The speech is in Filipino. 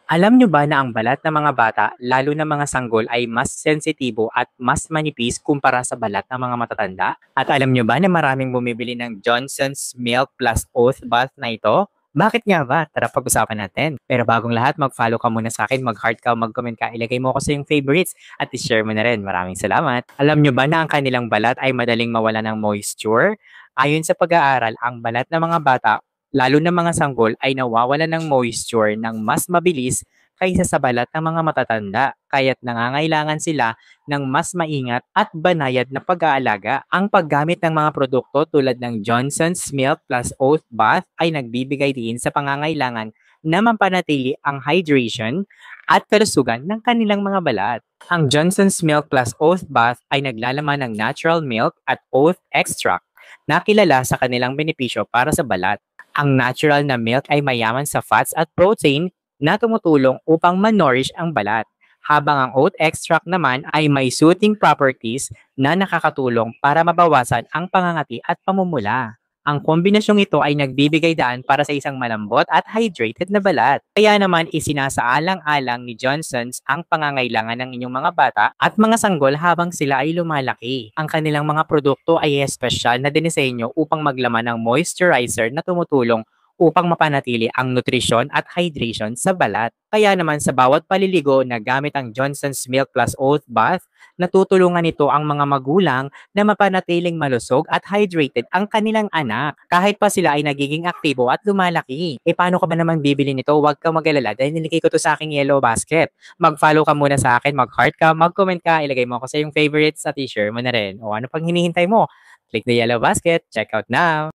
Alam nyo ba na ang balat ng mga bata, lalo na mga sanggol, ay mas sensitibo at mas manipis kumpara sa balat ng mga matatanda? At alam nyo ba na maraming bumibili ng Johnson's Milk Plus Oath Bath na ito? Bakit nga ba? Tara pag-usapan natin. Pero bagong lahat, mag-follow ka muna sa akin, mag-heart ka, mag-comment ka, ilagay mo ako sa yung favorites at i-share mo na rin. Maraming salamat. Alam nyo ba na ang kanilang balat ay madaling mawala ng moisture? Ayon sa pag-aaral, ang balat ng mga bata lalo na mga sanggol ay nawawalan ng moisture ng mas mabilis kaysa sa balat ng mga matatanda, kaya't nangangailangan sila ng mas maingat at banayad na pag-aalaga. Ang paggamit ng mga produkto tulad ng Johnson's Milk Plus Oat Bath ay nagbibigay din sa pangangailangan na mampanatili ang hydration at kalusugan ng kanilang mga balat. Ang Johnson's Milk Plus Oat Bath ay naglalaman ng natural milk at oat extract na kilala sa kanilang benepisyo para sa balat. Ang natural na milk ay mayaman sa fats at protein na tumutulong upang manorish ang balat, habang ang oat extract naman ay may soothing properties na nakakatulong para mabawasan ang pangangati at pamumula. Ang kombinasyong ito ay nagbibigay daan para sa isang malambot at hydrated na balat. Kaya naman isinasaalang-alang ni Johnson's ang pangangailangan ng inyong mga bata at mga sanggol habang sila ay lumalaki. Ang kanilang mga produkto ay espesyal na dinisenyo upang maglaman ng moisturizer na tumutulong upang mapanatili ang nutrisyon at hydration sa balat. Kaya naman sa bawat paliligo na gamit ang Johnson's Milk Plus Oat Bath, natutulungan nito ang mga magulang na mapanatiling malusog at hydrated ang kanilang anak kahit pa sila ay nagiging aktibo at lumalaki. E paano ka ba naman bibili nito? Huwag kang mag-alala dahil niligay ko to sa aking yellow basket. Mag-follow ka muna sa akin, mag-heart ka, mag-comment ka, ilagay mo ako sa yung favorites at i-share mo na rin. O ano pang hinihintay mo? Click the yellow basket. Check out now!